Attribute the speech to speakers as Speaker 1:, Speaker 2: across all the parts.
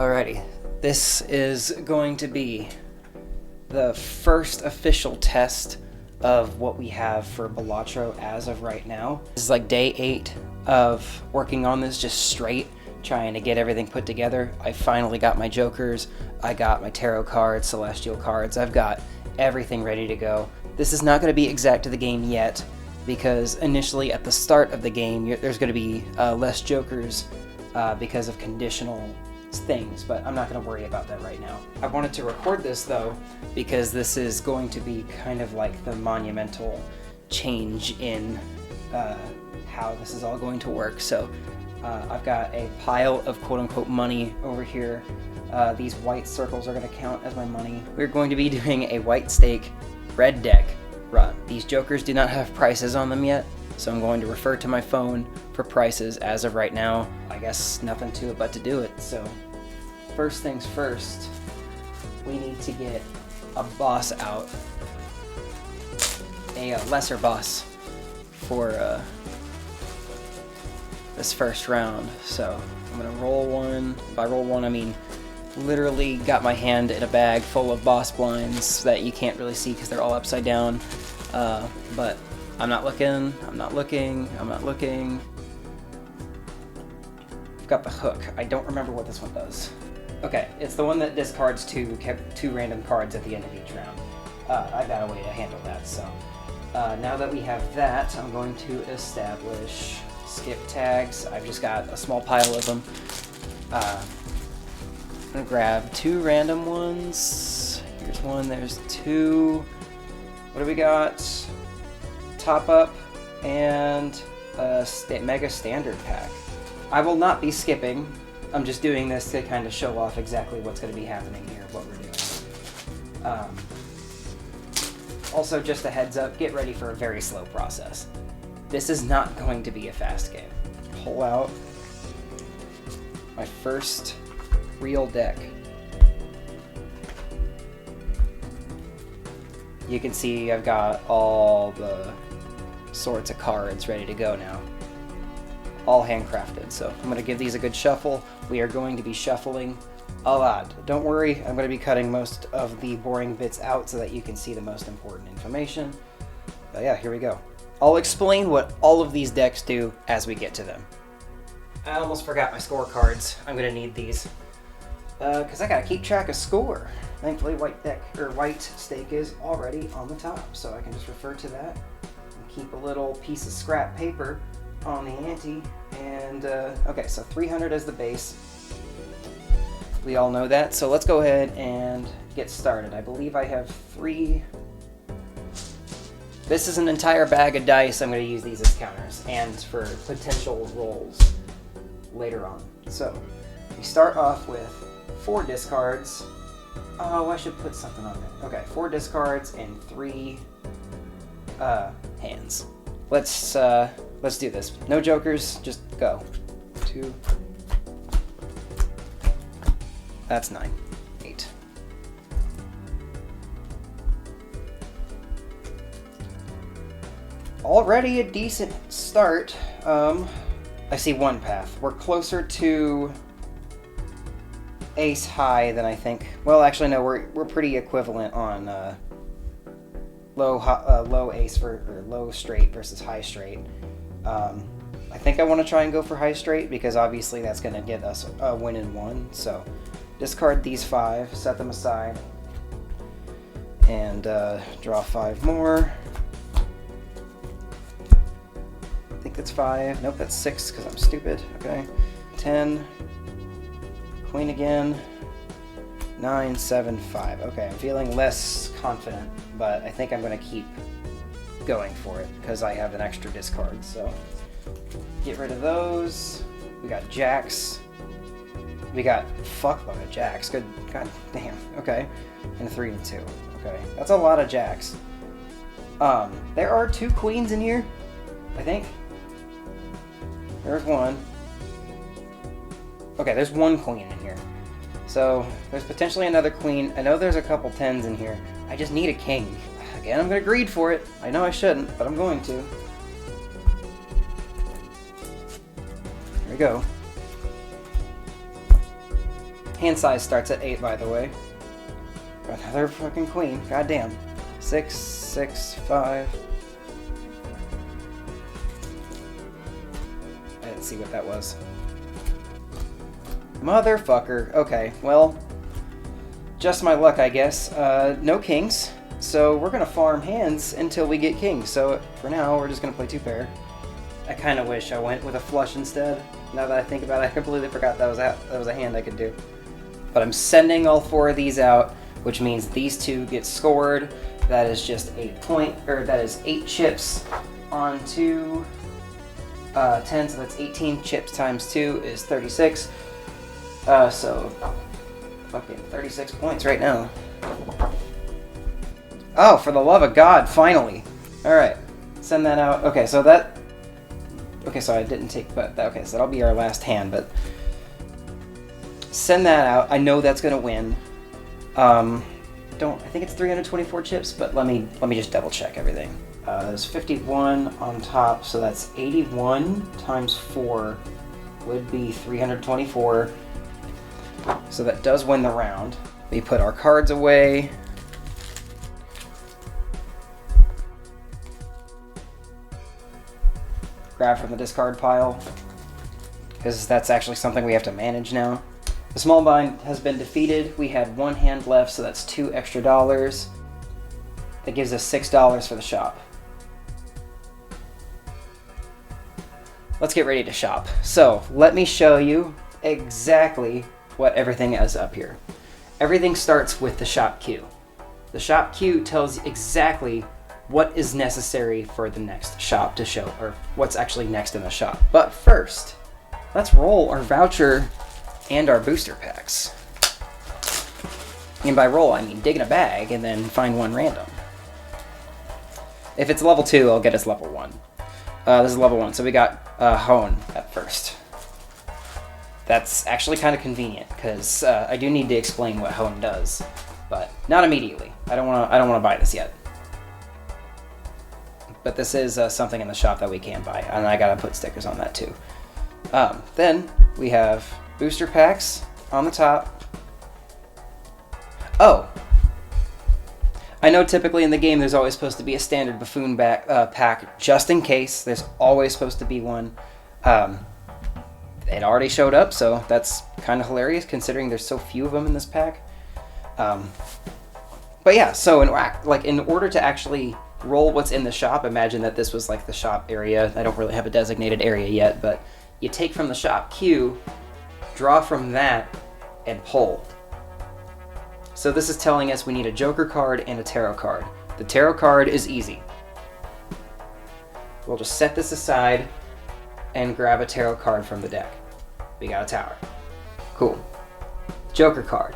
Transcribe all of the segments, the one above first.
Speaker 1: Alrighty, this is going to be the first official test of what we have for Balatro as of right now. This is like day 8 of working on this just straight, trying to get everything put together. I finally got my jokers, I got my tarot cards, celestial cards, I've got everything ready to go. This is not going to be exact to the game yet, because initially at the start of the game there's going to be less jokers because of conditional things, but I'm not going to worry about that right now. I wanted to record this though because this is going to be kind of like the monumental change in how this is all going to work. So I've got a pile of quote-unquote money over here. These white circles are going to count as my money. We're going to be doing a white stake red deck run. These jokers do not have prices on them yet, so I'm going to refer to my phone for prices as of right now. I guess nothing to it but to do it. So first things first, we need to get a boss out, a lesser boss for this first round. So I'm gonna roll one. By roll one, I mean literally got my hand in a bag full of boss blinds that you can't really see because they're all upside down. But I'm not looking. I've got the hook. I don't remember what this one does. Okay, it's the one that discards two random cards at the end of each round. I got a way to handle that. So now that we have that, I'm going to establish skip tags. I've just got a small pile of them. I'm gonna grab 2 random ones. Here's one, there's 2. What do we got? Top up and a mega standard pack. I will not be skipping. I'm just doing this to kind of show off exactly what's going to be happening here, what we're doing. Also, just a heads up, get ready for a very slow process. This is not going to be a fast game. Pull out my first real deck. You can see I've got all the sorts of cards ready to go now. All handcrafted, so I'm going to give these a good shuffle. We are going to be shuffling a lot. Don't worry, I'm going to be cutting most of the boring bits out so that you can see the most important information. But yeah, here we go. I'll explain what all of these decks do as we get to them. I almost forgot my scorecards. I'm going to need these because I got to keep track of score. Thankfully, white stake is already on the top, so I can just refer to that and keep a little piece of scrap paper on the ante. And okay, so 300 as the base. We all know that, so let's go ahead and get started. I believe I have 3. This is an entire bag of dice. I'm going to use these as counters and for potential rolls later on. So we start off with 4 discards. Oh, I should put something on there. Okay, 4 discards and 3 hands. Let's do this. No jokers, just go. 2. That's 9. 8. Already a decent start. I see one path. We're closer to ace high than I think. Well, actually, no. We're pretty equivalent on low ace or low straight versus high straight. I think I want to try and go for high straight because obviously that's going to get us a win in 1. So discard these 5, set them aside, and draw 5 more. I think that's 5. Nope, that's 6 because I'm stupid. Okay, 10. Queen again. 9, 7, 5. Okay, I'm feeling less confident, but I think I'm going to keep going for it because I have an extra discard. So get rid of those. We got jacks. We got fuckload of jacks. Good, god damn. Okay, and a 3 and 2. Okay, that's a lot of jacks. There are 2 queens in here, I think. There's 1. Okay, there's 1 queen in here. So there's potentially another queen. I know there's a couple 10s in here. I just need a king. Again, I'm gonna greed for it. I know I shouldn't, but I'm going to. There we go. Hand size starts at 8, by the way. Another fucking queen. Goddamn. 6, 6, 5. I didn't see what that was. Motherfucker. Okay, well, just my luck, I guess. No kings, so we're gonna farm hands until we get kings. So for now, we're just gonna play 2-pair. I kind of wish I went with a flush instead. Now that I think about it, I completely forgot that was a hand I could do. But I'm sending all 4 of these out, which means these 2 get scored. That is just 8 chips onto 10, so that's 18 chips times 2 is 36. So fucking 36 points right now. Oh, for the love of God, finally. All right, send that out. Okay, so I didn't take, but okay, so that'll be our last hand, but send that out. I know that's gonna win. I think it's 324 chips, but let me just double check everything. There's 51 on top, so that's 81 times 4 would be 324. So that does win the round. We put our cards away. Grab from the discard pile, because that's actually something we have to manage now. The small blind has been defeated. We had 1 hand left, so that's $2 extra. That gives us $6 for the shop. Let's get ready to shop. So let me show you exactly what everything is up here. Everything starts with the shop queue. The shop queue tells you exactly what is necessary for the next shop to show, or what's actually next in the shop. But first, let's roll our voucher and our booster packs. And by roll, I mean dig in a bag and then find one random. If it's level 2, I'll get us level 1. This is level 1, so we got Hone at first. That's actually kind of convenient, because I do need to explain what Hone does, but not immediately. I don't want to buy this yet. But this is something in the shop that we can buy, and I gotta put stickers on that too. Then we have booster packs on the top. Oh! I know typically in the game there's always supposed to be a standard buffoon pack, just in case. There's always supposed to be one. It already showed up, so that's kind of hilarious considering there's so few of them in this pack. But yeah, so in order to actually roll what's in the shop, imagine that this was like the shop area. I don't really have a designated area yet, but you take from the shop queue, draw from that, and pull. So this is telling us we need a Joker card and a Tarot card. The Tarot card is easy. We'll just set this aside and grab a Tarot card from the deck. We got a Tower. Cool. Joker card.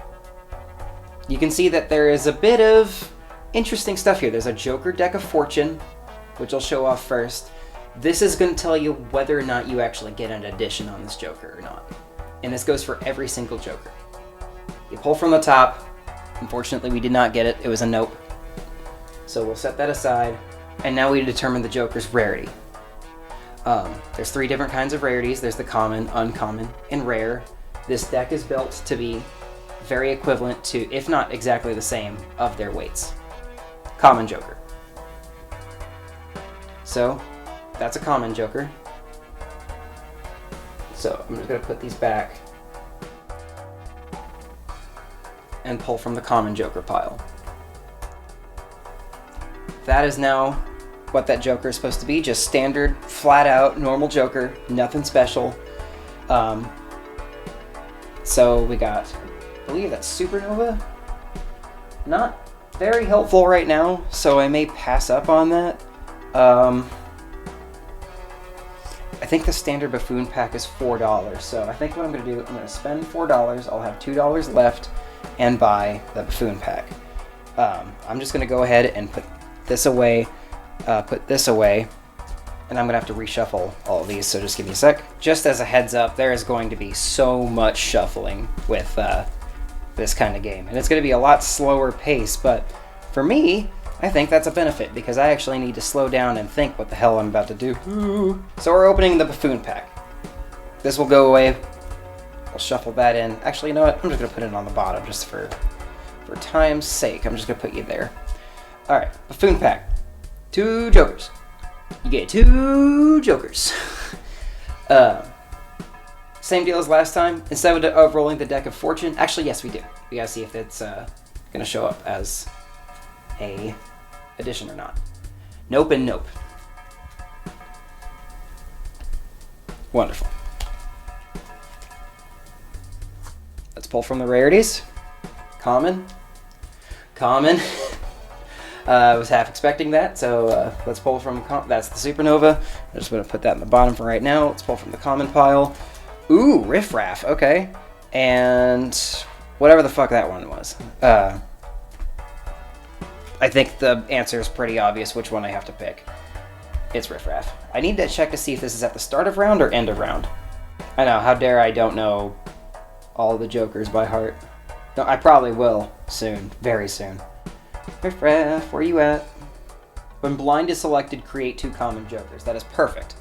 Speaker 1: You can see that there is a bit of interesting stuff here. There's a Joker deck of Fortune, which I'll show off first. This is going to tell you whether or not you actually get an addition on this Joker or not. And this goes for every single Joker. You pull from the top. Unfortunately, we did not get it. It was a nope. So we'll set that aside. And now we determine the Joker's rarity. There's 3 different kinds of rarities. There's the common, uncommon, and rare. This deck is built to be very equivalent to, if not exactly the same, of their weights. Common Joker. So, that's a common Joker. So, I'm just going to put these back and pull from the common Joker pile. That is now what that Joker is supposed to be. Just standard, flat out, normal Joker. Nothing special. So we got, I believe that's Supernova. Not very helpful right now, so I may pass up on that. I think the standard buffoon pack is $4, so I think what I'm going to do, I'm going to spend $4. I'll have $2 left and buy the buffoon pack. I'm just going to go ahead and put this away, and I'm going to have to reshuffle all of these, so just give me a sec. Just as a heads up, there is going to be so much shuffling with this kind of game, and it's going to be a lot slower pace, but for me, I think that's a benefit, because I actually need to slow down and think what the hell I'm about to do. So we're opening the buffoon pack. This will go away We'll shuffle that in. Actually, you know what? I'm just going to put it on the bottom just for time's sake. I'm just going to put you there. All right, Buffoon Pack. 2 jokers. You get 2 jokers. Same deal as last time. Instead of rolling the deck of fortune, actually, yes, we do. We gotta see if it's going to show up as a addition or not. Nope and nope. Wonderful. Let's pull from the rarities. Common. Common. I was half expecting that, so let's pull from... That's the Supernova. I'm just going to put that in the bottom for right now. Let's pull from the common pile. Ooh, Riffraff. Okay. And whatever the fuck that one was. I think the answer is pretty obvious which one I have to pick. It's Riffraff. I need to check to see if this is at the start of round or end of round. I know, how dare I don't know all the jokers by heart. No, I probably will soon, very soon. Riffraff, where you at? When blind is selected, create 2 common jokers. That is perfect.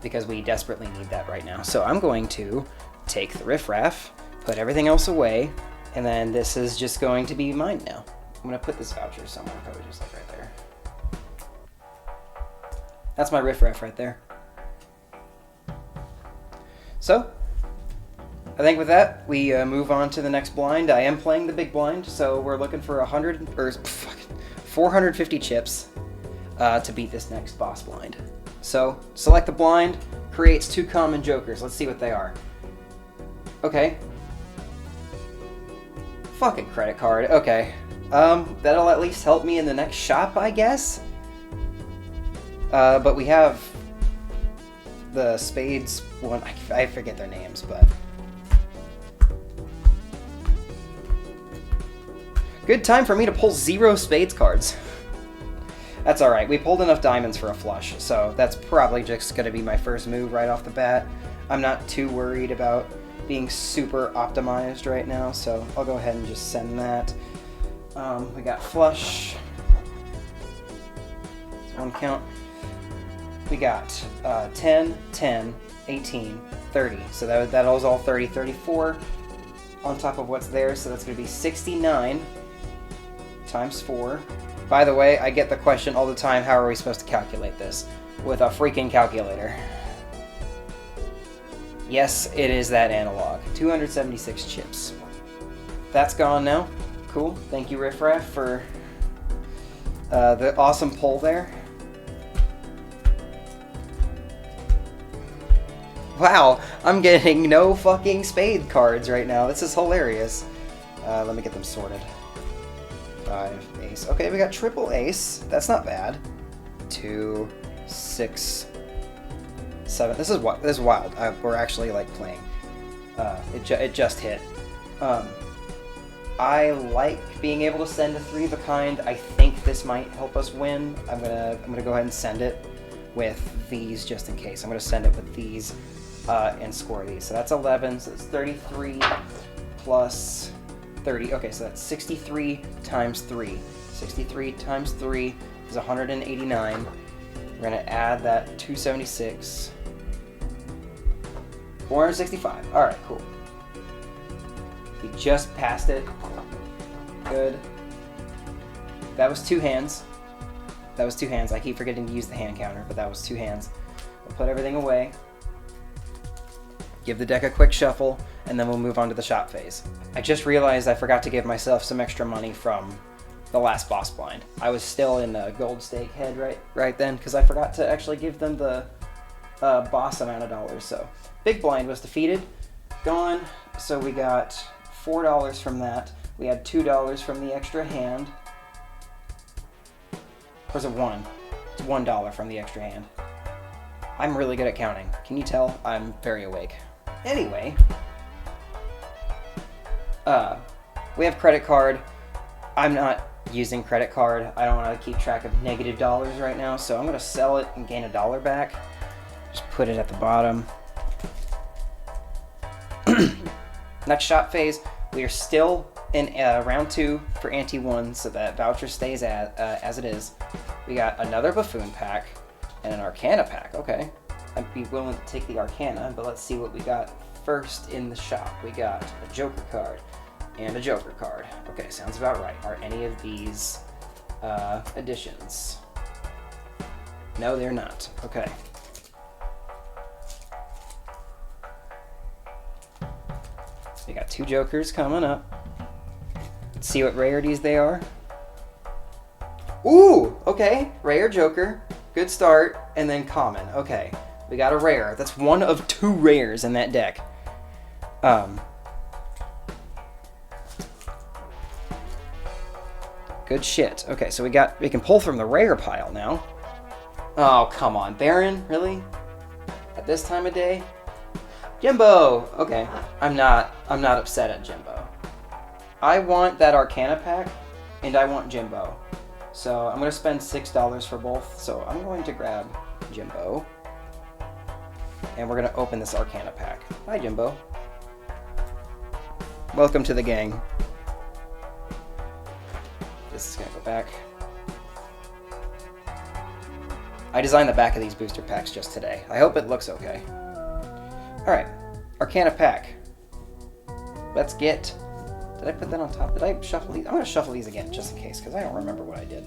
Speaker 1: Because we desperately need that right now. So I'm going to take the Riffraff, put everything else away, and then this is just going to be mine now. I'm going to put this voucher somewhere, probably just like right there. That's my Riffraff right there. So, I think with that, we move on to the next blind. I am playing the big blind, so we're looking for 450 chips to beat this next boss blind. So, select the blind, creates 2 common jokers. Let's see what they are. Okay. Fucking credit card. Okay. That'll at least help me in the next shop, I guess? But we have the spades one. I forget their names, but... Good time for me to pull 0 spades cards. That's alright. We pulled enough diamonds for a flush, so that's probably just going to be my first move right off the bat. I'm not too worried about being super optimized right now, so I'll go ahead and just send that. We got flush. That's 1 count. We got 10, 10, 18, 30. So that was all 30, 34 on top of what's there, so that's going to be 69 times 4. By the way, I get the question all the time, how are we supposed to calculate this? With a freaking calculator. Yes, it is that analog. 276 chips. That's gone now. Cool. Thank you, Riffraff, for the awesome pull there. Wow, I'm getting no fucking spade cards right now. This is hilarious. Let me get them sorted. 5, ace. Okay, we got triple ace. That's not bad. 2, 6, 7. This is wild. We're actually like playing. It just hit. I like being able to send a 3 of a kind. I think this might help us win. I'm gonna go ahead and send it with these just in case. I'm gonna send it with these and score these. So that's 11. So that's 33 plus 30. Okay, so that's 63 times 3. 63 times 3 is 189. We're gonna add that 276. 465. All right, cool. We just passed it. Good. That was 2 hands. That was 2 hands. I keep forgetting to use the hand counter, but that was 2 hands. We'll put everything away. Give the deck a quick shuffle, and then we'll move on to the shop phase. I just realized I forgot to give myself some extra money from the last boss blind. I was still in a gold stake head right then, because I forgot to actually give them the boss amount of dollars. So big blind was defeated. Gone. So we got $4 from that. We had $2 from the extra hand. Or is it 1? It's $1 from the extra hand. I'm really good at counting. Can you tell? I'm very awake. Anyway, we have credit card. I'm not using credit card. I don't want to keep track of negative dollars right now, so I'm going to sell it and gain $1 back. Just put it at the bottom. Next shop phase, we are still in round 2 for Ante 1, so that voucher stays as it is. We got another Buffoon pack and an Arcana pack. Okay. I'd be willing to take the Arcana, but let's see what we got first in the shop, we got a Joker card and a Joker card. Okay, sounds about right. Are any of these additions? No, they're not. Okay. We got 2 Jokers coming up. Let's see what rarities they are. Ooh, okay. Rare Joker. Good start. And then common. Okay. We got a rare. That's one of 2 rares in that deck. Good shit. Okay, so we can pull from the rare pile now. Oh, come on. Baron? Really? At this time of day? Jimbo! Okay. I'm not upset at Jimbo. I want that Arcana pack, and I want Jimbo. So I'm going to spend $6 for both. So I'm going to grab Jimbo. And we're going to open this Arcana pack. Hi, Jimbo. Welcome to the gang. This is going to go back. I designed the back of these booster packs just today. I hope it looks okay. Alright. Arcana pack. Let's get... Did I put that on top? Did I shuffle these? I'm going to shuffle these again, just in case, because I don't remember what I did.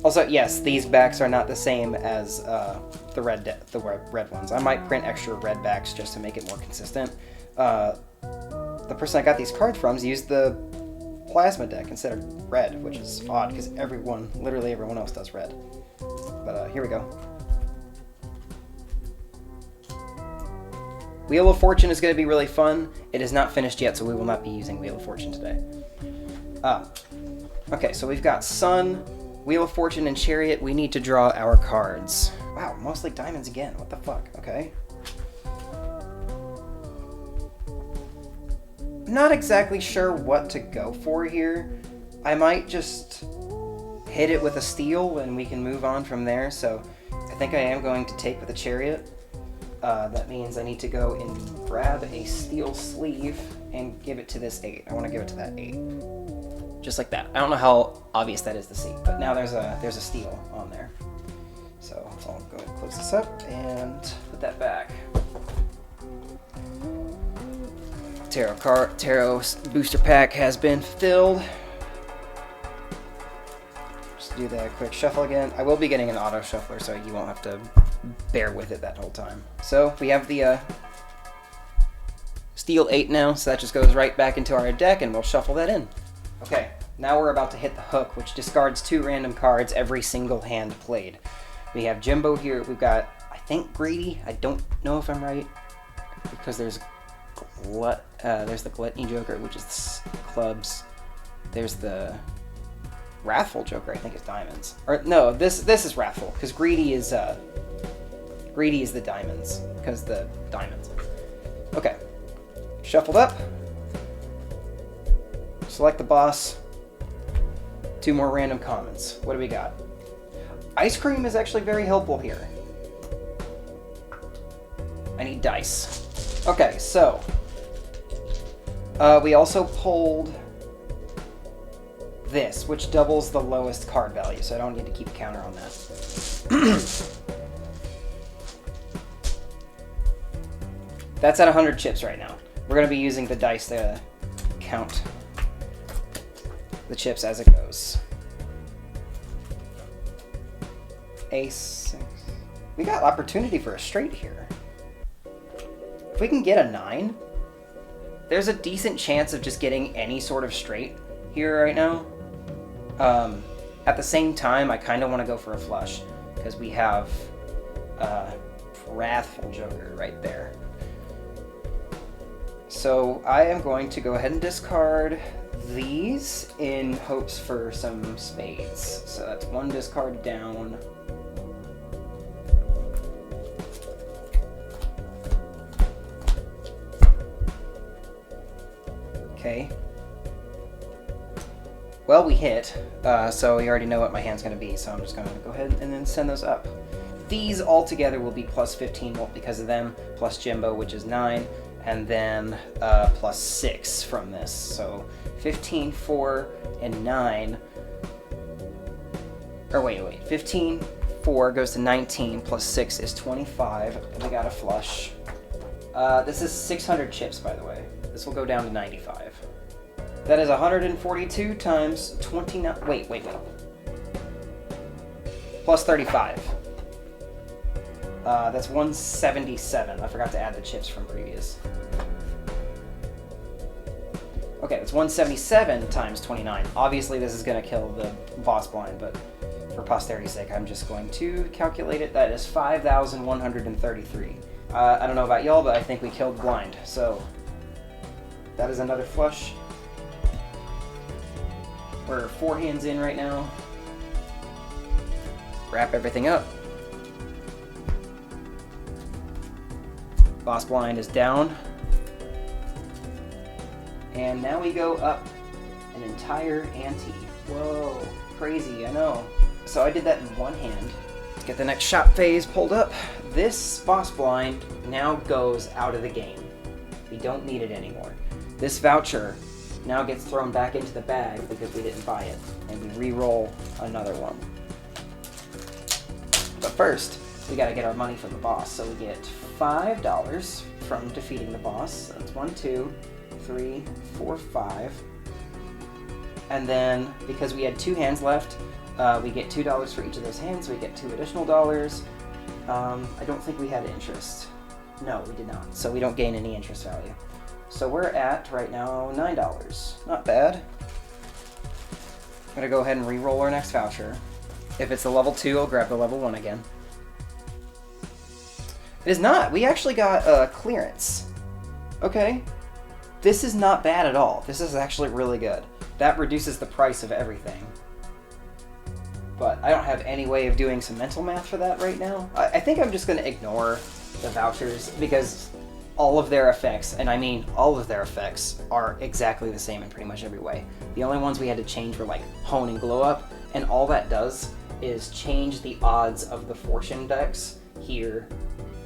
Speaker 1: Also, yes, these backs are not the same as the red ones. I might print extra red backs just to make it more consistent. The person I got these cards from used the plasma deck instead of red, which is odd, because literally everyone else does red. But here we go. Wheel of Fortune is going to be really fun. It is not finished yet, so we will not be using Wheel of Fortune today. Okay, so we've got Sun, Wheel of Fortune, and Chariot. We need to draw our cards. Wow, mostly diamonds again. What the fuck? Okay. I'm not exactly sure what to go for here. I might just hit it with a steel and we can move on from there. So I think I am going to take with a Chariot. That means I need to go and grab a steel sleeve and give it to this 8. I want to give it to that 8. Just like that. I don't know how obvious that is to see, but now there's a steel on there. So I'll go ahead and close this up and put that back. Tarot booster pack has been filled. Just do that quick shuffle again. I will be getting an auto shuffler, so you won't have to bear with it that whole time. So we have the steel 8 now, so that just goes right back into our deck, and we'll shuffle that in. Okay, now we're about to hit the hook, which discards 2 random cards every single hand played. We have Jimbo here. We've got, I think, Greedy. I don't know if I'm right, because there's the Gluttony Joker, which is clubs. There's the Wrathful Joker, I think is diamonds. Or no, this is Wrathful, because Greedy is the diamonds, because the diamonds. Okay, shuffled up. Select the boss. 2 more random commons. What do we got? Ice Cream is actually very helpful here. I need dice. Okay, so we also pulled this, which doubles the lowest card value, so I don't need to keep a counter on that. That's at 100 chips right now. We're going to be using the dice to count the chips as it goes. Ace 6. We got opportunity for a straight here. If we can get a 9, there's a decent chance of just getting any sort of straight here right now. At the same time, I kind of want to go for a flush, because we have Wrathful Joker right there. So I am going to go ahead and discard these in hopes for some spades. So that's 1 discard down. Okay. Well, we hit, so we already know what my hand's going to be, so I'm just going to go ahead and then send those up. These all together will be plus 15 volt because of them, plus Jimbo, which is 9, and then plus 6 from this. So 15, 4, and 9. Or wait. 15, 4 goes to 19, plus 6 is 25. We got a flush. This is 600 chips, by the way. This will go down to 95. That is 142 times 29. Wait. Plus 35. That's 177. I forgot to add the chips from previous. Okay, that's 177 times 29. Obviously, this is going to kill the boss blind, but for posterity's sake, I'm just going to calculate it. That is 5,133. I don't know about y'all, but I think we killed blind. So that is another flush. We're 4 hands in right now. Wrap everything up. Boss blind is down. And now we go up an entire ante. Whoa, crazy, I know. So I did that in one hand. Let's get the next shop phase pulled up. This boss blind now goes out of the game. We don't need it anymore. This voucher now gets thrown back into the bag because we didn't buy it. And we re-roll another one. But first, we gotta get our money from the boss. So we get $5 from defeating the boss. That's 1, 2, 3, 4, 5. And then, because we had 2 hands left, we get $2 for each of those hands. So we get 2 additional dollars. I don't think we had interest. No, we did not. So we don't gain any interest value. So we're at, right now, $9. Not bad. I'm gonna go ahead and re-roll our next voucher. If it's a level 2, I'll grab the level 1 again. It is not. We actually got clearance. Okay. This is not bad at all. This is actually really good. That reduces the price of everything. But I don't have any way of doing some mental math for that right now. I think I'm just going to ignore the vouchers because all of their effects, and I mean all of their effects, are exactly the same in pretty much every way. The only ones we had to change were like hone and glow up, and all that does is change the odds of the fortune decks here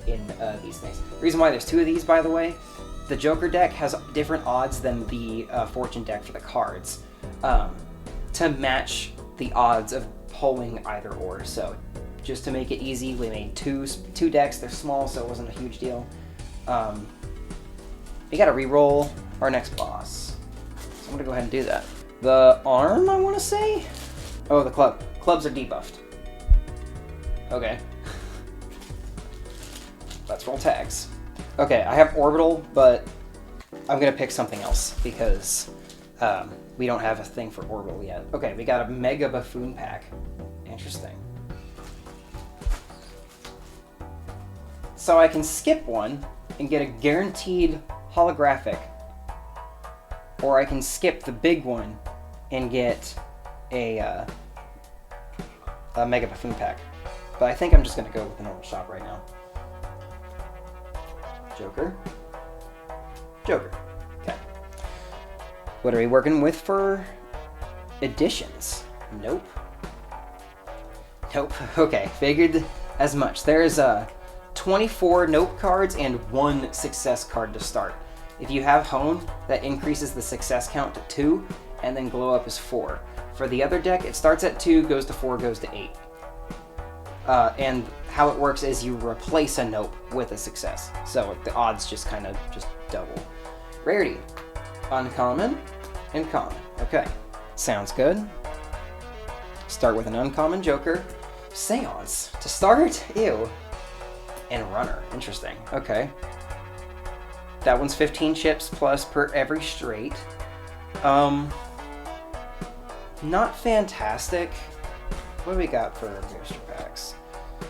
Speaker 1: in these things. The reason why there's 2 of these, by the way, the Joker deck has different odds than the fortune deck for the cards to match the odds of pulling either or. So just to make it easy, we made two decks. They're small, so it wasn't a huge deal. We gotta re-roll our next boss. So I'm gonna go ahead and do that. The arm, I want to say? Oh, the club. Clubs are debuffed. Okay. Let's roll tags. Okay, I have orbital, but I'm gonna pick something else because we don't have a thing for orbital yet. Okay, we got a mega buffoon pack. Interesting. So I can skip one and get a guaranteed holographic, or I can skip the big one and get a mega buffoon pack. But I think I'm just gonna go with the normal shop right now. Joker. Okay. What are we working with for additions? Nope. Okay, figured as much. There's 24 nope cards and 1 success card to start. If you have hone, that increases the success count to 2, and then glow up is 4. For the other deck, it starts at 2, goes to 4, goes to 8. And how it works is you replace a nope with a success. So the odds just kind of double. Rarity. Uncommon and common. Okay. Sounds good. Start with an uncommon Joker. Seance. To start? Ew. And runner. Interesting. Okay. That one's 15 chips plus per every straight. Not fantastic. What do we got for booster packs?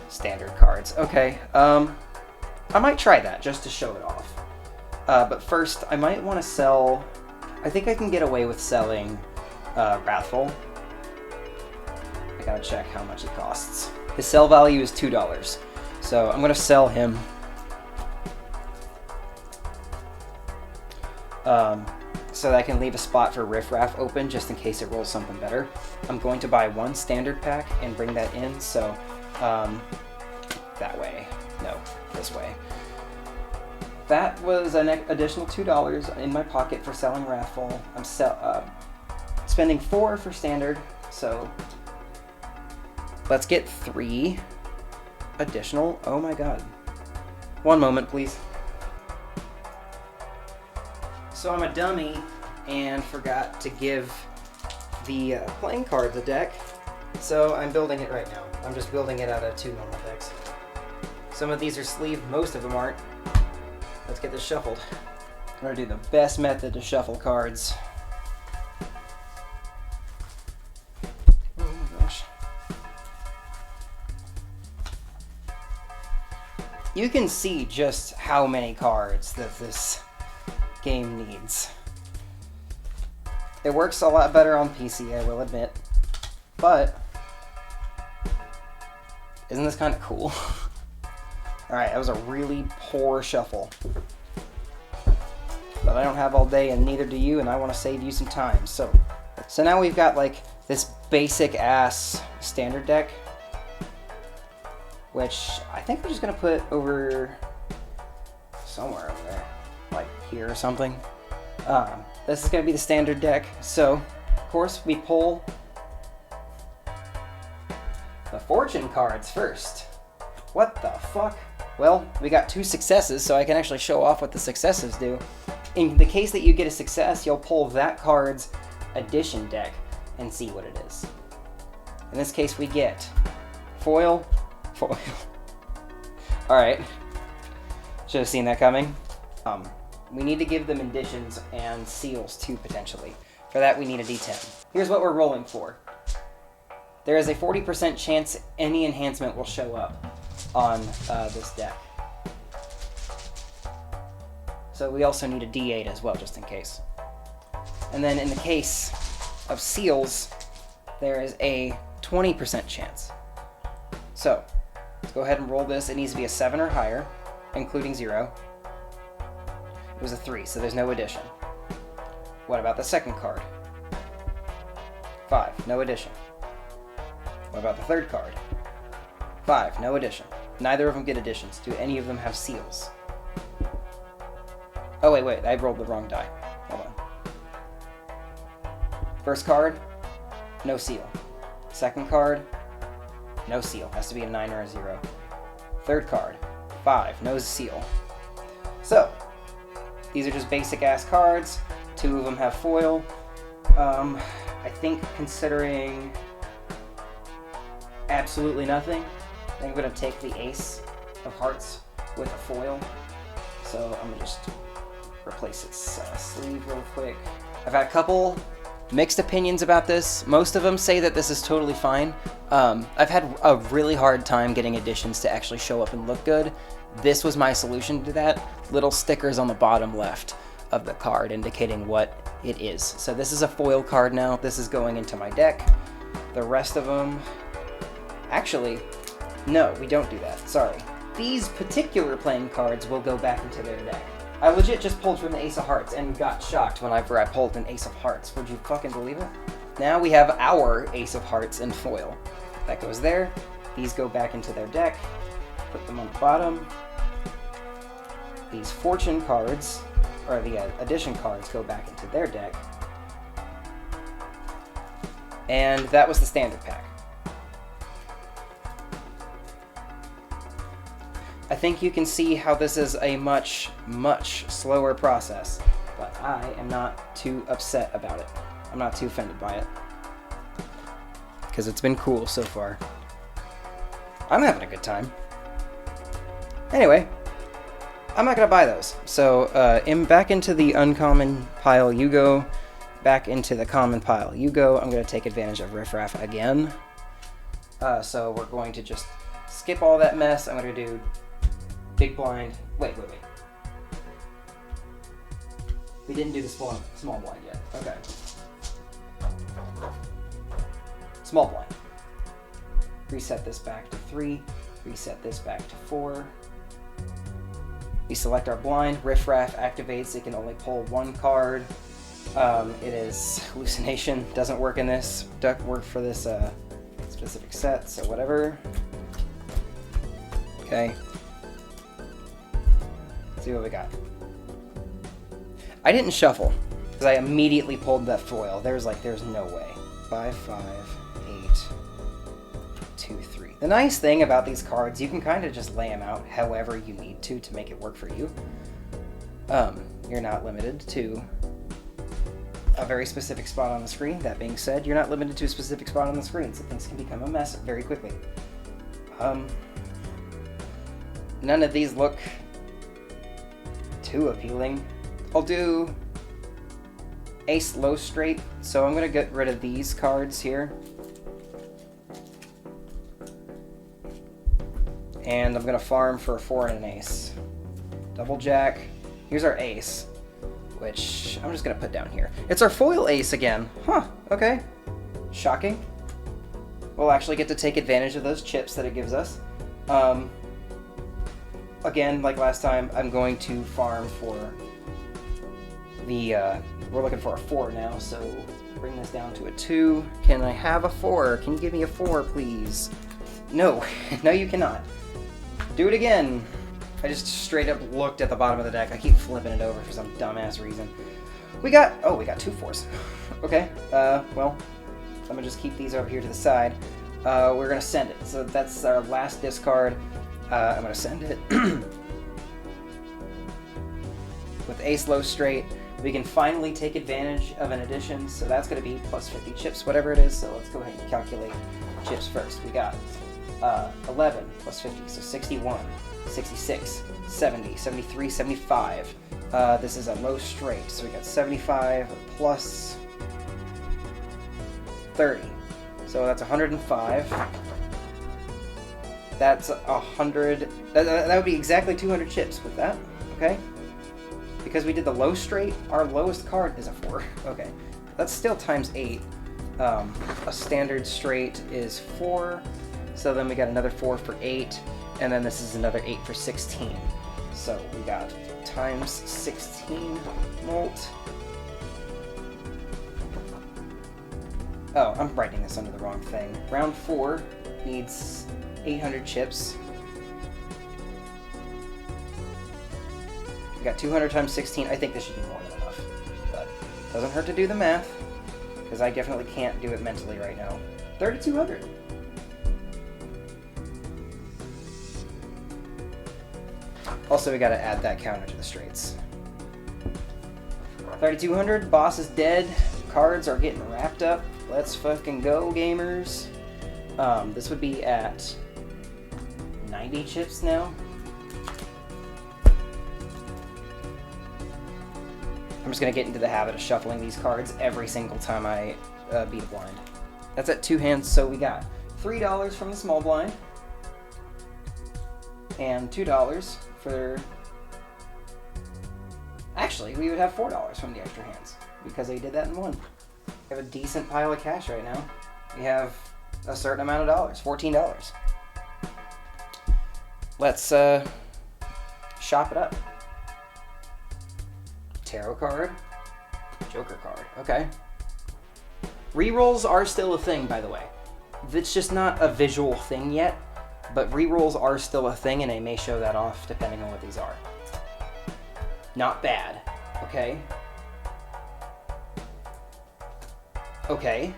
Speaker 1: Standard cards. Okay. I might try that just to show it off. But first, I might want to sell... I think I can get away with selling Wrathful. I gotta check how much it costs. His sell value is $2. So I'm gonna sell him. So that I can leave a spot for Riff Raff open just in case it rolls something better. I'm going to buy 1 standard pack and bring that in, so that way. No, this way. That was an additional $2 in my pocket for selling Wrathful. I'm spending 4 for standard, so let's get 3 additional. Oh my god. One moment, please. So I'm a dummy and forgot to give the playing cards a deck. So I'm building it right now. I'm just building it out of 2 normal decks. Some of these are sleeved, most of them aren't. Let's get this shuffled. I'm gonna do the best method to shuffle cards. Oh my gosh. You can see just how many cards that this game needs. It works a lot better on PC, I will admit. But isn't this kind of cool? Alright, that was a really poor shuffle. But I don't have all day, and neither do you, and I want to save you some time. So now we've got like this basic ass standard deck, which I think we're just gonna put over somewhere over there, like here or something. This is gonna be the standard deck. So of course we pull the fortune cards first. What the fuck? Well, we got 2 successes, so I can actually show off what the successes do. In the case that you get a success, you'll pull that card's addition deck and see what it is. In this case, we get foil. Alright. Should have seen that coming. We need to give them additions and seals too, potentially. For that, we need a D10. Here's what we're rolling for. There is a 40% chance any enhancement will show up on this deck. So we also need a D8 as well, just in case. And then in the case of seals, there is a 20% chance. So let's go ahead and roll this. It needs to be a 7 or higher, including 0. It was a 3, so there's no addition. What about the second card? 5, no addition. What about the third card? 5, no addition. Neither of them get additions. Do any of them have seals? Oh, wait, I rolled the wrong die. Hold on. First card, no seal. Second card, no seal. Has to be a 9 or a 0. Third card, 5, no seal. So, these are just basic ass cards. 2 of them have foil. I think considering absolutely nothing, I think I'm going to take the ace of hearts with a foil. So I'm going to just replace its sleeve real quick. I've had a couple mixed opinions about this. Most of them say that this is totally fine. I've had a really hard time getting additions to actually show up and look good. This was my solution to that. Little stickers on the bottom left of the card indicating what it is. So this is a foil card now. This is going into my deck. The rest of them... Actually, no, we don't do that. Sorry. These particular playing cards will go back into their deck. I legit just pulled from the Ace of Hearts and got shocked whenever I pulled an Ace of Hearts. Would you fucking believe it? Now we have our Ace of Hearts in foil. That goes there. These go back into their deck. Put them on the bottom. These fortune cards, or the addition cards, go back into their deck. And that was the standard pack. I think you can see how this is a much, much slower process, but I am not too upset about it. I'm not too offended by it, because it's been cool so far. I'm having a good time. Anyway, I'm not going to buy those. So, back into the uncommon pile you go, back into the common pile you go. I'm going to take advantage of riffraff again. So we're going to just skip all that mess. I'm going to do big blind. Wait. We didn't do the small blind yet. Okay. Small blind. Reset this back to 3. Reset this back to 4. We select our blind. Riffraff activates. It can only pull 1 card. It is hallucination. Doesn't work in this. Doesn't work for this specific set. So whatever. Okay. Let's see what we got. I didn't shuffle because I immediately pulled that foil. There's no way. 5, 5, 8, 2, 3. The nice thing about these cards, you can kind of just lay them out however you need to make it work for you. you're not limited to a very specific spot on the screen. That being said, you're not limited to a specific spot on the screen, so things can become a mess very quickly. None of these look too appealing. I'll do ace low straight, so I'm gonna get rid of these cards here. And I'm gonna farm for a 4 and an ace. Double jack. Here's our ace, which I'm just gonna put down here. It's our foil ace again. Huh, okay. Shocking. We'll actually get to take advantage of those chips that it gives us. Again, like last time, I'm going to farm for the, we're looking for a 4 now, so bring this down to a 2. Can I have a 4? Can you give me a 4, please? No, no you cannot. Do it again. I just straight up looked at the bottom of the deck. I keep flipping it over for some dumbass reason. We got 2 4s. Okay, well, I'm gonna just keep these over here to the side. We're gonna send it. So that's our last discard. I'm gonna send it. With ace low straight, we can finally take advantage of an addition. So that's gonna be plus 50 chips, whatever it is. So let's go ahead and calculate chips first. We got 11 plus 50, so 61, 66, 70, 73, 75. This is a low straight, so we got 75 plus 30. So that's 105. That's 100. That would be exactly 200 chips with that, okay? Because we did the low straight, our lowest card is a 4. Okay, that's still times 8. A standard straight is 4. So then we got another 4 for 8, and then this is another 8 for 16. So we got times 16 molt. Oh, I'm writing this under the wrong thing. Round 4 needs 800 chips. We got 200 times 16. I think this should be more than enough, but doesn't hurt to do the math, because I definitely can't do it mentally right now. 3,200. Also, we gotta add that counter to the straights. 3,200, boss is dead, cards are getting wrapped up. Let's fucking go, gamers. This would be at 90 chips now. I'm just gonna get into the habit of shuffling these cards every single time I beat a blind. That's at 2 hands, so we got $3 from the small blind, and $2 for... Actually, we would have $4 from the extra hands, because I did that in 1. We have a decent pile of cash right now. We have a certain amount of dollars, $14. Let's shop it up. Tarot card, Joker card, okay. Rerolls are still a thing, by the way. It's just not a visual thing yet, but rerolls are still a thing, and I may show that off depending on what these are. Not bad, okay. Okay.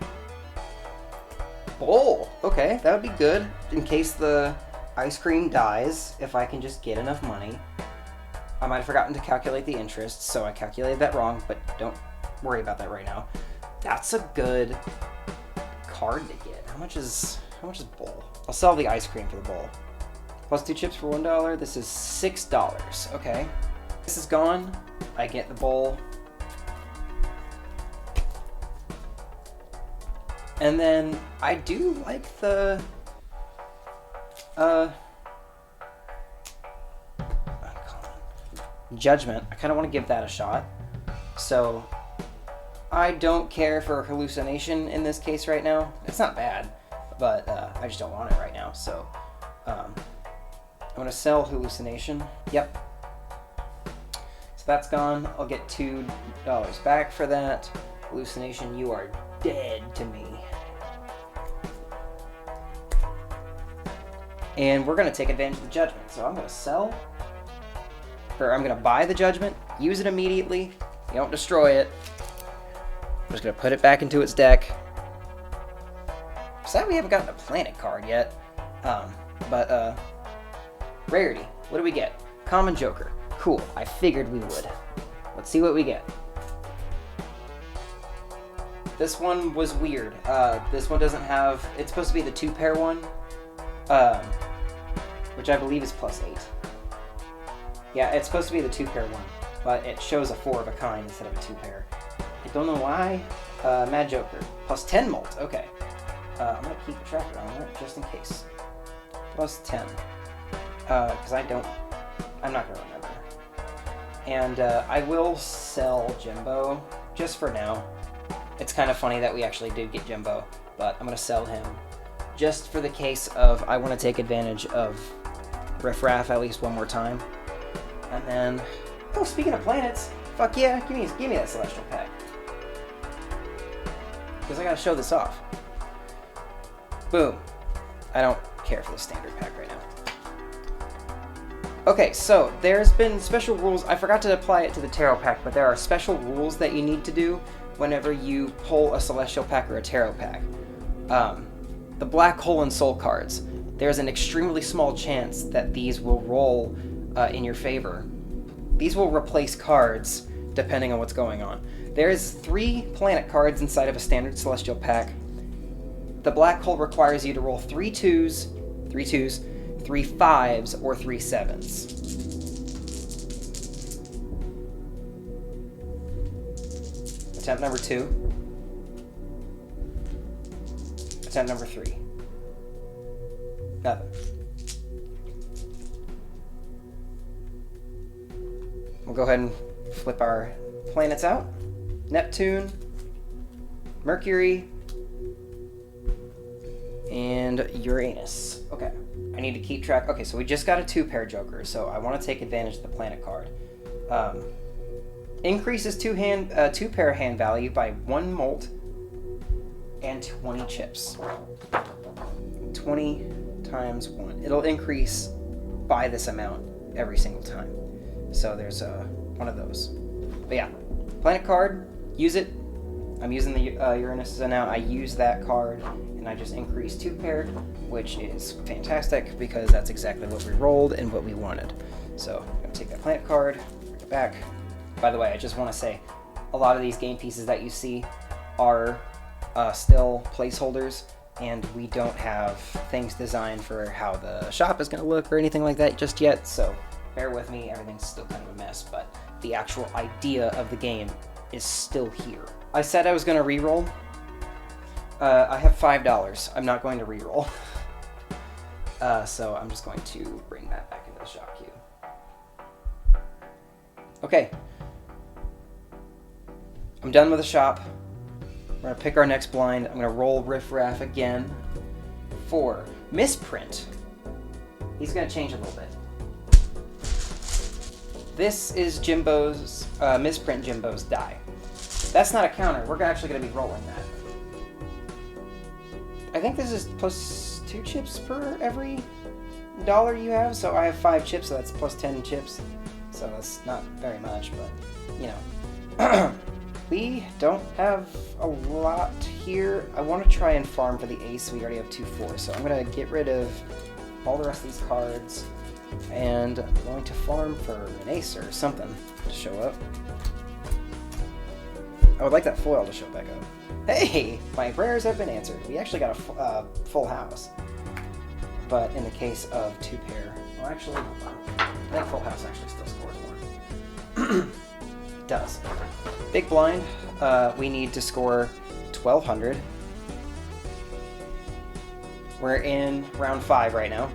Speaker 1: Bowl, okay, that would be good in case the ice cream dies, if I can just get enough money. I might have forgotten to calculate the interest, so I calculated that wrong, but don't worry about that right now. That's a good card to get. How much is bowl? I'll sell the ice cream for the bowl. Plus 2 chips for $1. This is $6. Okay. This is gone. I get the bowl. And then I do like the Judgment. I kind of want to give that a shot. So I don't care for hallucination in this case right now. It's not bad, but I just don't want it right now. So I'm going to sell hallucination. Yep. So that's gone. I'll get $2 back for that. Hallucination, you are dead to me. And we're going to take advantage of the Judgment. So I'm going to sell. Or I'm going to buy the Judgment, use it immediately. You don't destroy it. I'm just going to put it back into its deck. Sad we haven't gotten a Planet card yet. Rarity. What do we get? Common Joker. Cool. I figured we would. Let's see what we get. This one was weird. This one doesn't have... It's supposed to be the 2-pair one, which I believe is +8. Yeah, it's supposed to be the 2-pair one, but it shows a 4 of a kind instead of a 2-pair. I don't know why. Mad Joker. +10 molt. Okay. I'm going to keep a tracker on that just in case. +10. Because I'm not going to remember. And I will sell Jimbo just for now. It's kind of funny that we actually did get Jimbo, but I'm going to sell him just for the case of I want to take advantage of Riff Raff at least one more time. And then, oh, speaking of planets, fuck yeah, give me that Celestial Pack. Because I got to show this off. Boom. I don't care for the standard pack right now. Okay, so there's been special rules. I forgot to apply it to the Tarot Pack, but there are special rules that you need to do whenever you pull a Celestial Pack or a Tarot Pack. The Black Hole and Soul cards. There's an extremely small chance that these will roll in your favor. These will replace cards depending on what's going on. There's 3 planet cards inside of a standard Celestial Pack. The Black Hole requires you to roll 3 2s, 3 5s, or 3 7s. Attempt number 2. Attempt number 3. Nothing. We'll go ahead and flip our planets out. Neptune, Mercury, and Uranus. Okay, I need to keep track. Okay, so we just got a 2-pair Joker, so I want to take advantage of the planet card. Increases 2-pair hand value by 1 molt and 20 chips. 20 times 1. It'll increase by this amount every single time. So there's one of those. But yeah, planet card, use it. I'm using the Uranus now. I use that card, and I just increased 2-pair, which is fantastic because that's exactly what we rolled and what we wanted. So I'm going to take that planet card, bring it back. By the way, I just want to say, a lot of these game pieces that you see are still placeholders, and we don't have things designed for how the shop is going to look or anything like that just yet, so bear with me, everything's still kind of a mess, but the actual idea of the game is still here. I said I was going to reroll. I have $5. I'm not going to reroll. So I'm just going to bring that back into the shop queue. Okay. I'm done with the shop. We're going to pick our next blind. I'm going to roll Riff Raff again for Misprint. He's going to change a little bit. This is Jimbo's, Misprint Jimbo's die. That's not a counter. We're actually going to be rolling that. I think this is +2 chips per every dollar you have. So I have 5 chips, so that's +10 chips. So that's not very much, but, you know. We don't have a lot here. I want to try and farm for the ace. We already have 2-4, so I'm going to get rid of all the rest of these cards. And I'm going to farm for an ace or something to show up. I would like that foil to show back up. Hey! My prayers have been answered. We actually got a full house. But in the case of 2-pair... Well, actually, hold on. I think full house actually still scores more. It does. Big blind. We need to score 1,200. We're in round 5 right now.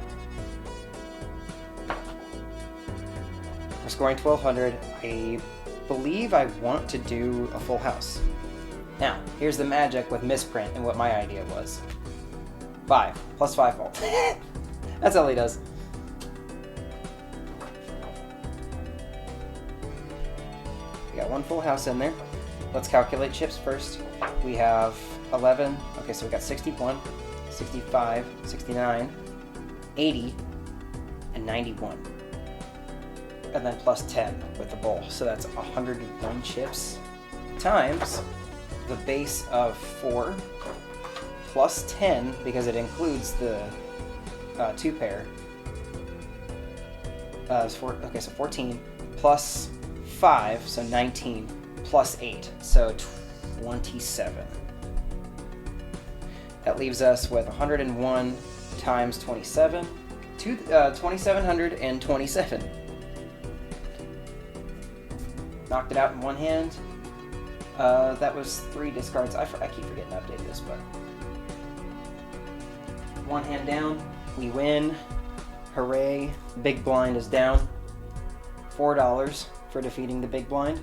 Speaker 1: We're scoring 1,200. I believe I want to do a full house. Now, here's the magic with Misprint and what my idea was. 5 plus 5 volt. That's all he does. We got 1 full house in there. Let's calculate chips first. We have 11. Okay, so we got 61, 65, 69, 80, and 91. And then plus 10 with the bowl. So that's 101 chips times the base of 4 plus 10, because it includes the 2-pair. Okay, so 14 plus 5, so 19, plus 8, so 27. That leaves us with 101 times 27, 2,727. Knocked it out in one hand. That was 3 discards. I keep forgetting to update this, but one hand down, we win. Hooray! Big blind is down. $4 for defeating the big blind.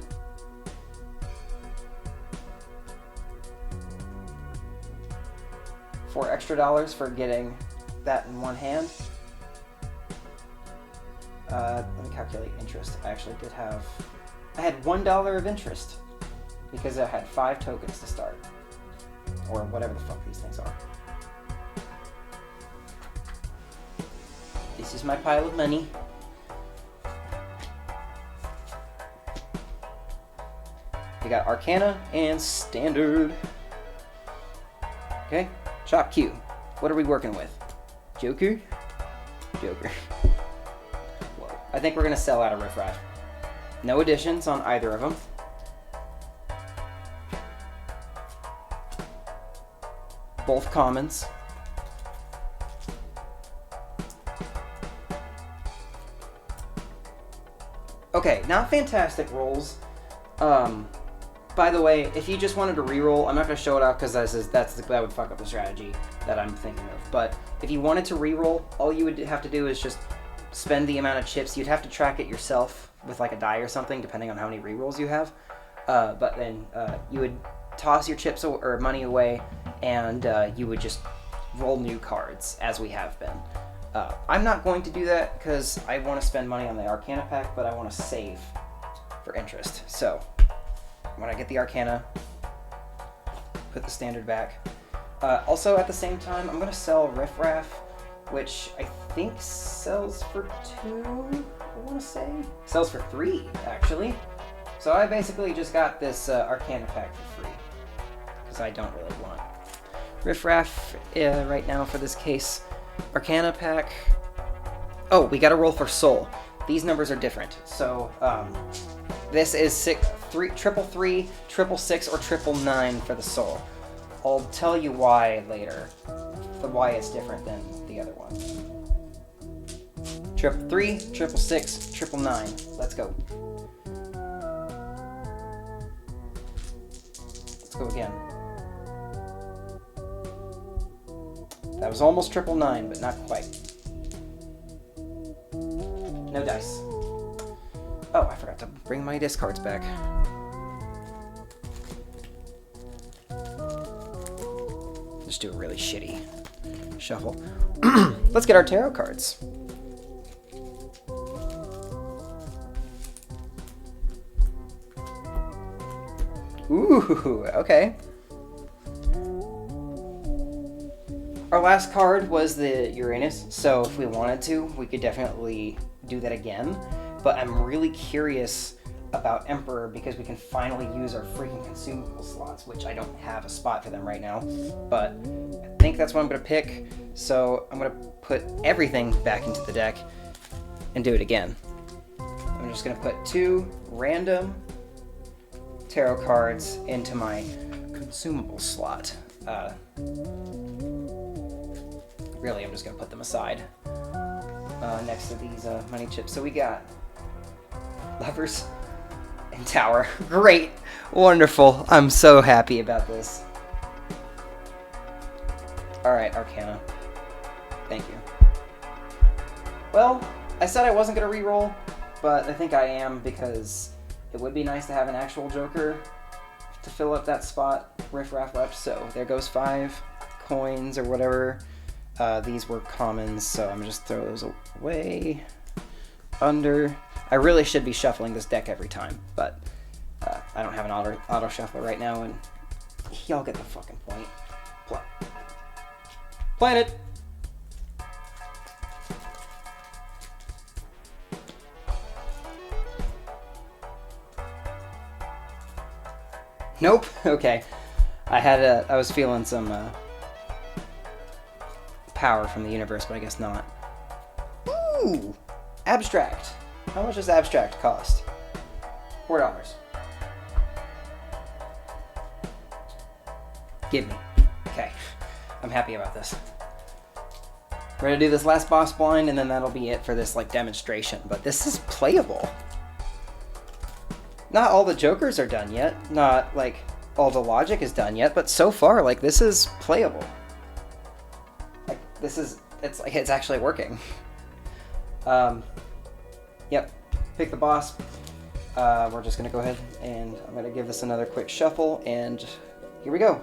Speaker 1: $4 extra for getting that in one hand. Let me calculate interest. I actually did have... I had $1 of interest because I had 5 tokens to start. Or whatever the fuck these things are. This is my pile of money. We got Arcana and Standard. Okay, Chop Q. What are we working with? Joker? Joker. Whoa. I think we're gonna sell out of Riff Raff. No additions on either of them. Both commons. Okay, not fantastic rolls. By the way, if you just wanted to reroll, I'm not going to show it out because that would fuck up the strategy that I'm thinking of. But if you wanted to reroll, all you would have to do is just spend the amount of chips. You'd have to track it yourself with like a die or something, depending on how many rerolls you have. But then you would toss your chips or money away, and you would just roll new cards, as we have been. I'm not going to do that because I want to spend money on the Arcana pack, but I want to save for interest. So when I get the Arcana, put the Standard back. Also, at the same time, I'm going to sell Riff Raff, which I think sells for 2, I want to say? Sells for 3, actually. So I basically just got this Arcana pack for free, because I don't really want Riff Raff right now for this case. Arcana pack. Oh, we got to roll for Soul. These numbers are different. So this is 3, 333, 666, or 999 for the Soul. I'll tell you why later. Why it's different than the other one. 333, 666, 999. Let's go. Let's go again. That was almost 999, but not quite. No dice. Oh, I forgot to bring my discards back. Just do a really shitty shuffle. Let's get our tarot cards. Ooh, okay. Our last card was the Uranus, so if we wanted to, we could definitely do that again. But I'm really curious about Emperor because we can finally use our freaking consumable slots, which I don't have a spot for them right now. But I think that's what I'm going to pick, so I'm going to put everything back into the deck and do it again. I'm just going to put 2 random tarot cards into my consumable slot. Really, I'm just going to put them aside next to these money chips. So we got Lovers and Tower. Great. Wonderful. I'm so happy about this. Alright, Arcana. Thank you. Well, I said I wasn't going to reroll, but I think I am because it would be nice to have an actual Joker to fill up that spot. Riff Raff left, so there goes 5 coins or whatever. These were commons, so I'm just throw those away. Under. I really should be shuffling this deck every time, but I don't have an auto shuffler right now, and y'all get the fucking point. Planet. Nope. Okay. I was feeling some power from the universe, but I guess not. Ooh! Abstract. How much does Abstract cost? $4. Give me. Okay. I'm happy about this. We're gonna do this last boss blind, and then that'll be it for this like demonstration. But this is playable. Not all the jokers are done yet. Not like all the logic is done yet. But so far, like this is playable. Like this is, it's actually working. Yep. Pick the boss. We're just gonna go ahead and I'm gonna give this another quick shuffle, and here we go.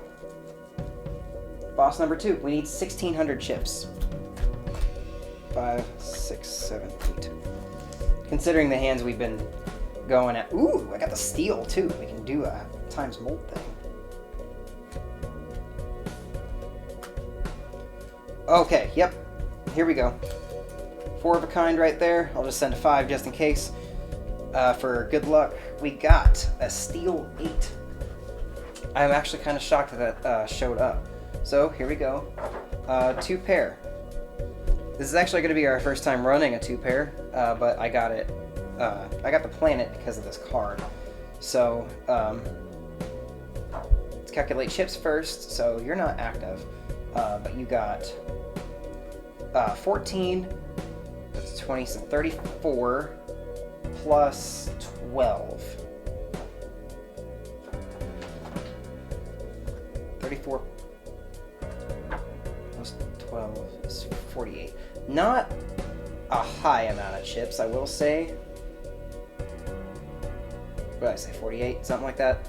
Speaker 1: Boss number 2. We need 1,600 chips. 5, 6, 7, 8. Considering the hands we've been going at. Ooh, I got the steel too. We can do a times mold thing. Okay, yep. Here we go. 4 of a kind right there. I'll just send a 5 just in case. For good luck, we got a steel 8. I'm actually kind of shocked that showed up. So here we go. 2 pair. This is actually going to be our first time running a 2 pair, but I got it. I got the planet because of this card. So let's calculate chips first. So you're not active, but you got 14. That's 20. So 34 plus 12. 34 plus 12 is 48. Not a high amount of chips, I will say. What did I say, 48? Something like that.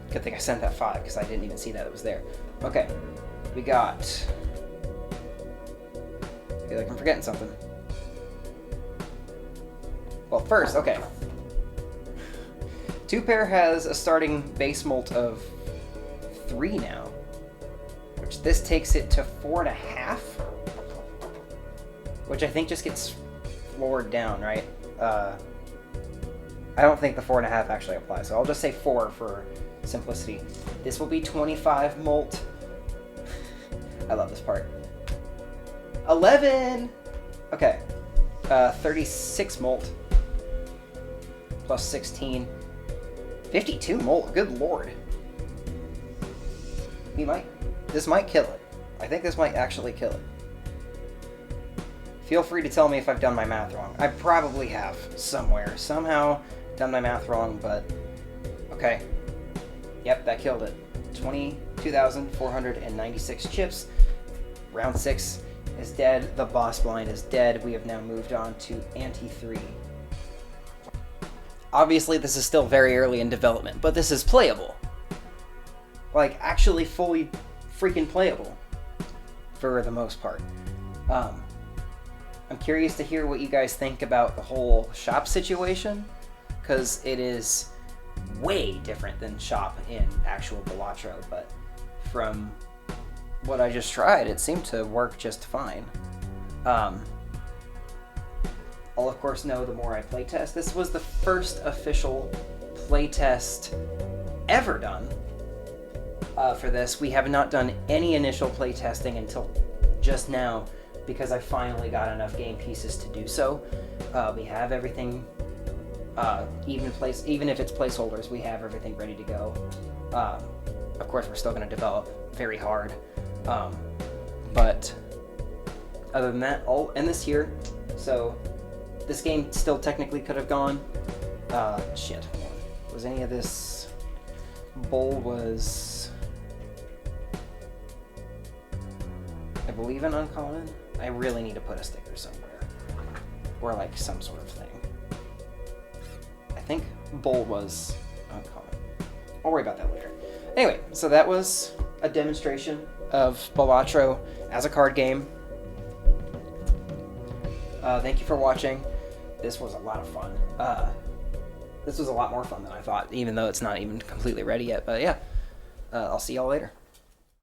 Speaker 1: Good thing I sent that 5 because I didn't even see that it was there. Okay, we got... I feel like I'm forgetting something. Well, first, okay. 2 pair has a starting base molt of 3 now, which this takes it to 4.5, which I think just gets floored down, right? I don't think the 4.5 actually applies, so I'll just say 4 for simplicity. This will be 25 molt. I love this part. 11! Okay. 36 molt. Plus 16. 52 molt, good lord. This might kill it. I think this might actually kill it. Feel free to tell me if I've done my math wrong. I probably have, somewhere. Somehow done my math wrong, but... Okay. Yep, that killed it. 22,496 chips. Round 6 is dead. The boss blind is dead. We have now moved on to Ante 3. Obviously, this is still very early in development, but this is playable. Like, actually fully freaking playable. For the most part. I'm curious to hear what you guys think about the whole shop situation, because it is way different than shop in actual Balatro, but from what I just tried, it seemed to work just fine. I'll of course know the more I playtest. This was the first official playtest ever done for this. We have not done any initial playtesting until just now, because I finally got enough game pieces to do so. We have everything, even if it's placeholders, we have everything ready to go. Of course, we're still going to develop very hard, but other than that, I'll end this here. So this game still technically could have gone. Shit. Was any of this? Bowl was, I believe, an uncommon. I really need to put a sticker somewhere, or like some sort of thing. I think bowl was uncommon. I'll worry about that later. Anyway, so that was a demonstration of Balatro as a card game. Thank you for watching. This was a lot of fun. This was a lot more fun than I thought, even though it's not even completely ready yet. But yeah, I'll see y'all later.